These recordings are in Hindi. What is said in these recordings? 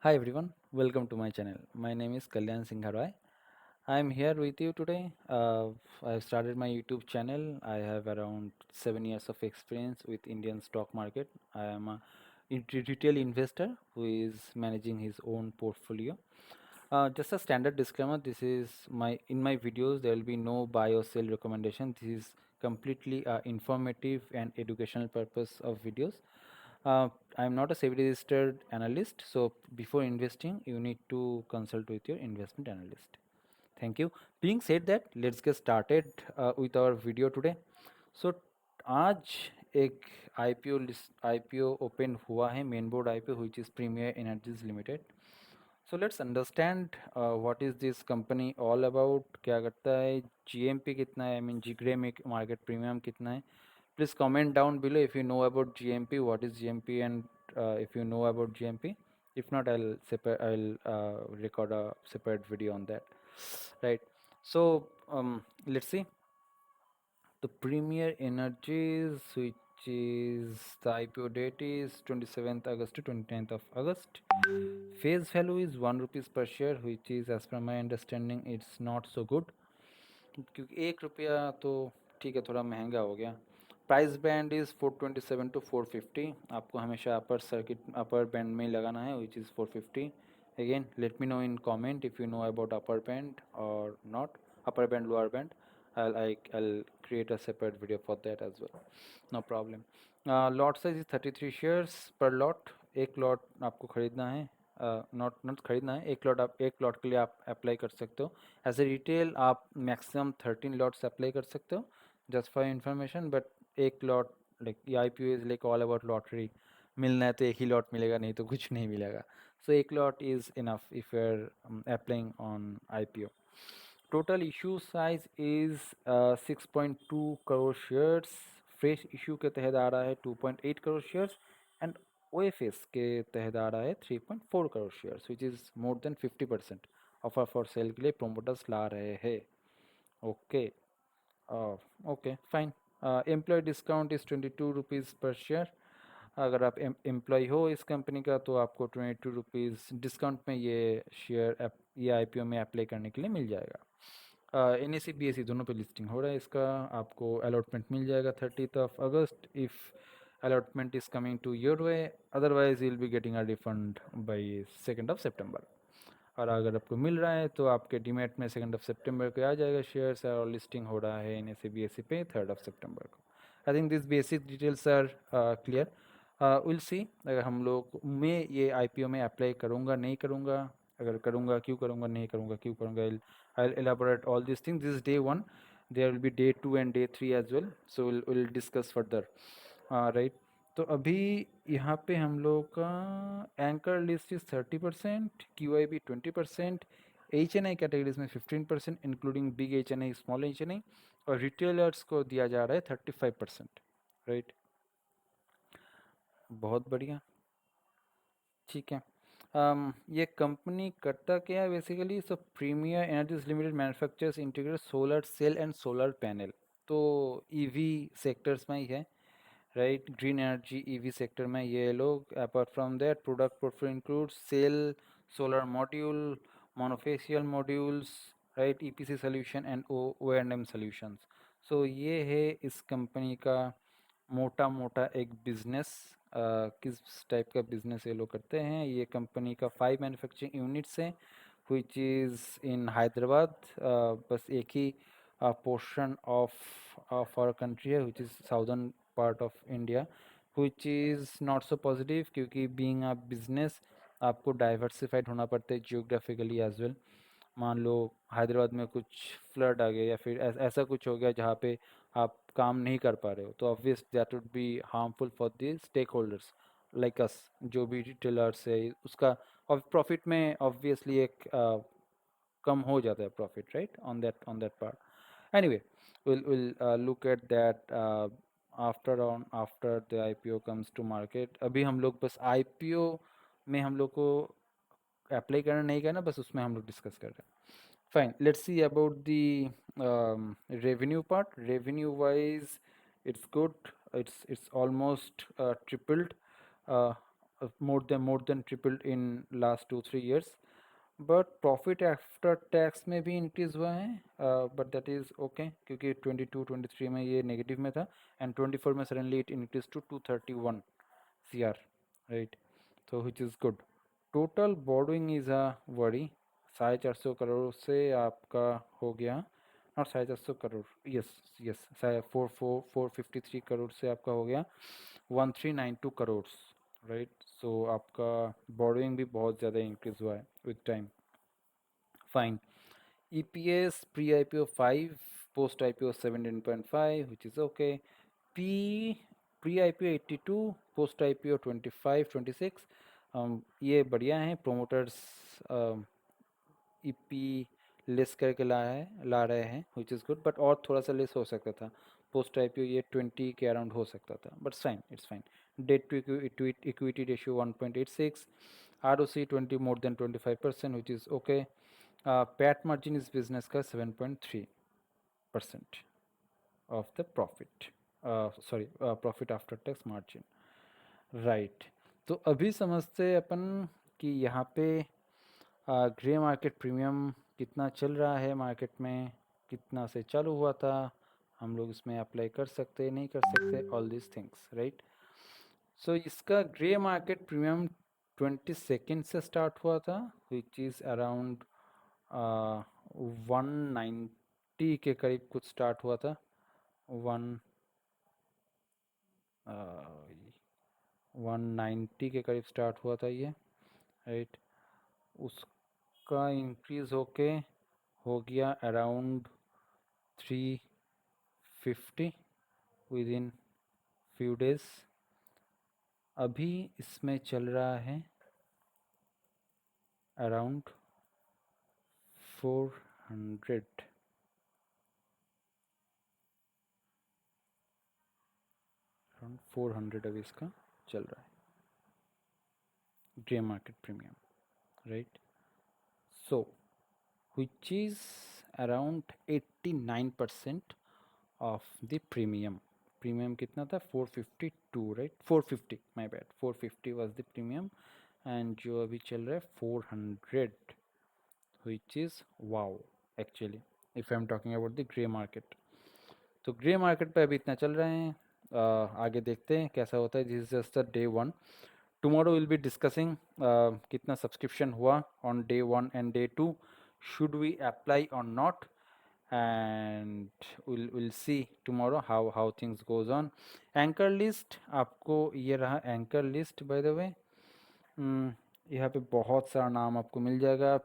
Hi everyone, welcome to my channel. My name is Kalyan Singh Harai. I am here with you today. I have started my YouTube channel. I have around 7 years of experience with Indian stock market. I am a retail investor who is managing his own portfolio. Just a standard disclaimer. This is my videos. There will be no buy or sell recommendation. This is completely informative and educational purpose of videos. Uh, I'm not a SEBI registered analyst, so before investing, you need to consult with your investment analyst. Thank you. Being said that, let's get started with our video today. So आज एक IPO ओपन हुआ है main board IPO which is Premier Energies Limited. So let's understand what is this company all about, क्या करता है, GMP कितना है, I mean GRE market premium कितना है. Please comment down below if you know about GMP, what is GMP, and if you know about GMP. If not, I'll record a separate video on that. Right. So let's see the Premier Energies, which is the IPO date is 27th August to 29th of August. Face value is 1 rupees per share, which is, as per my understanding, it's not so good. क्योंकि 1 रुपया तो ठीक है, थोड़ा महंगा हो गया. Price band is 427 to 450. आपको हमेशा अपर बैंड में ही लगाना है, which is 450. Again let me know in comment if you know about upper band और not. Upper band, lower band, I'll create a separate video for that as well. No problem. Lot size is 33 shares per lot. एक लॉट आपको खरीदना है, नॉट नॉट खरीदना है, एक लॉट के लिए आप अप्लाई कर सकते हो. एज ए रिटेल आप मैक्सिमम 13 लॉट्स अप्लाई कर सकते हो, जस्ट फॉर इंफॉर्मेशन. बट एक लॉट, लाइक ये IPO is like all about lottery. मिलना है तो एक ही लॉट मिलेगा, नहीं तो कुछ नहीं मिलेगा. सो एक lot is enough if you are applying on IPO. Total issue size is 6.2 crore shares. Fresh issue के तहत आ रहा है 2.8 करोड़ शेयर्स, एंड OFS के तहत आ रहा है 3.4 crore shares, which is more than 50% offer for sale के लिए प्रोमोटर्स ला रहे हैं. Okay, okay fine. Employ discount is 22 rupees per share. अगर आप एम्प्लॉय हो इस कंपनी का तो आपको 22 रुपीज़ डिस्काउंट में ये IPO में अप्लाई करने के लिए मिल जाएगा. NSE BSE दोनों पे लिस्टिंग हो रहा है इसका. आपको अलॉटमेंट मिल जाएगा 30th of August if allotment is coming to your way. Otherwise you will be getting a refund by 2nd of September. और अगर आपको मिल रहा है तो आपके डीमेट में 2nd of September को आ जाएगा शेयर्स, और लिस्टिंग हो रहा है NSE BSE पे 3rd of September को. I think this basic details are clear. Will see अगर हम लोग मैं ये IPO में अप्लाई करूँगा नहीं करूँगा, अगर करूँगा क्यों करूँगा, नहीं करूँगा क्यों करूँगा. I'll elaborate all these things. This is day 1. There will be day 2 and day 3 as well. So we'll discuss further. Right. तो अभी यहाँ पे हम लोग का anchor list is 30%, QIB 20%, HNI categories में 15%, including big HNI, small HNI, और रिटेलर्स को दिया जा रहा है 35%. राइट, बहुत बढ़िया. ठीक है. ये कंपनी करता क्या है basically. So Premier Energies Limited manufactures integrated solar cell and solar panel. तो EV सेक्टर्स में ही है. Right, green energy EV sector में ये लोग. Apart from that product portfolio include cell, solar module, monofacial modules, right, EPC solution and O&M solutions. So ये है इस कंपनी का मोटा मोटा एक बिजनेस. किस टाइप का बिजनेस ये लोग करते हैं. ये कंपनी का 5 मैन्युफैक्चरिंग यूनिट्स हैं विच इज़ इन हैदराबाद. बस एक ही पोर्शन ऑफ आवर कंट्री है which is southern part of India, which is not so positive, क्योंकि बीइंग अ बिजनेस आपको डाइवर्सिफाइड होना पड़ता है जियोग्राफिकली एज वेल. मान लो हैदराबाद में कुछ फ्लड आ गया या फिर ऐसा कुछ हो गया जहाँ पे आप काम नहीं कर पा रहे हो, तो obvious that would be harmful for the stakeholders like us, जो भी रिटेलर्स है उसका. और प्रॉफिट में ऑब्वियसली एक कम हो जाता है profit, right, on that part. Anyway, we'll look at that after the IPO comes to market. अभी हम लोग बस IPO में हम लोग को अप्लाई करना नहीं करना, बस उसमें हम लोग डिस्कस कर रहे हैं. Fine. Let's see about the revenue part. Revenue wise, it's good. It's almost tripled. Uh, more than tripled in last 2-3 years. But profit after tax में भी इंक्रीज हुआ है, बट दैट इज़ ओके क्योंकि 22-23 में ये नेगेटिव में था एंड 24 में suddenly it increase to 231 CR, right. तो which is good. Total boarding is a worry. 450 crore से आपका हो गया, not 450 crore, yes yes, 453 crore से आपका हो गया 1392 करोड़, राइट. सो आपका बोर्डिंग भी बहुत ज़्यादा इंक्रीज हुआ है with time. Fine. EPS pre-IPO 5, post-IPO 17.5, which is okay. P pre-IPO 82, post-IPO 25, 26. ये बढ़िया है. प्रोमोटर्स EP लेस करके ला रहे हैं विच इज़ गुड, बट और थोड़ा सा लेस हो सकता था. पोस्ट IPO ये 20 के अराउंड हो सकता था, but fine, it's fine. Debt to equity ratio 1.86. ROC 20 more than 25% which is okay. PAT margin इस बिजनेस का 7.3% of the profit, sorry profit after tax margin, right. तो अभी समझते हैं अपन कि यहाँ पे ग्रे मार्केट प्रीमियम कितना चल रहा है मार्केट में, कितना से चालू हुआ था, हम लोग इसमें अप्लाई कर सकते नहीं कर सकते, ऑल दिस थिंग्स, राइट. सो इसका ग्रे मार्केट प्रीमियम 22 से स्टार्ट हुआ था विच इज़ अराउंड 190 के करीब कुछ स्टार्ट हुआ था. वन 190 के करीब स्टार्ट हुआ था ये, राइट. उसका इंक्रीज होके हो गया around 350 with in few days. अभी इसमें चल रहा है अराउंड 400, अराउंड 400 अभी इसका चल रहा है grey market premium, right. So which is around 89% of the premium. Premium कितना था 452, right? 450, my bad, 450 was the premium and जो अभी चल रहा है 400, which is wow actually if I'm talking about the grey market. तो ग्रे मार्केट पे अभी इतना चल रहे हैं. आगे देखते हैं कैसा होता है. This is just the day 1. Tomorrow will be discussing कितना सब्सक्रिप्शन हुआ on day 1 and day 2, should we apply or not, and we'll see tomorrow how things goes on. Anchor list आपको ये रहा anchor list by the way. यहाँ पे बहुत सारा नाम आपको मिल जाएगा.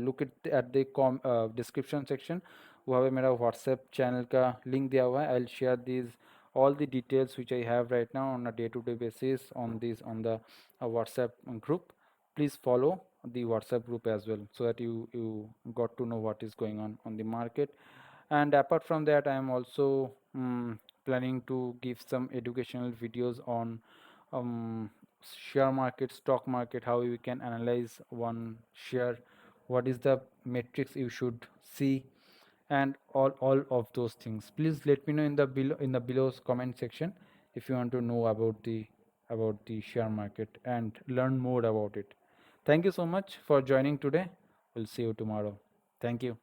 Look at the description section, वहाँ पे मेरा व्हाट्सएप चैनल का लिंक दिया हुआ है. I will share these all the details which I have right now on a day-to-day basis on the WhatsApp group. Please follow the WhatsApp group as well so that you got to know what is going on the market. And apart from that, I am also planning to give some educational videos on um, share market, stock market, how you can analyze one share, what is the metrics you should see, and all of those things. Please let me know in the below comment section if you want to know about the share market and learn more about it. Thank you so much for joining today. We'll see you tomorrow. Thank you.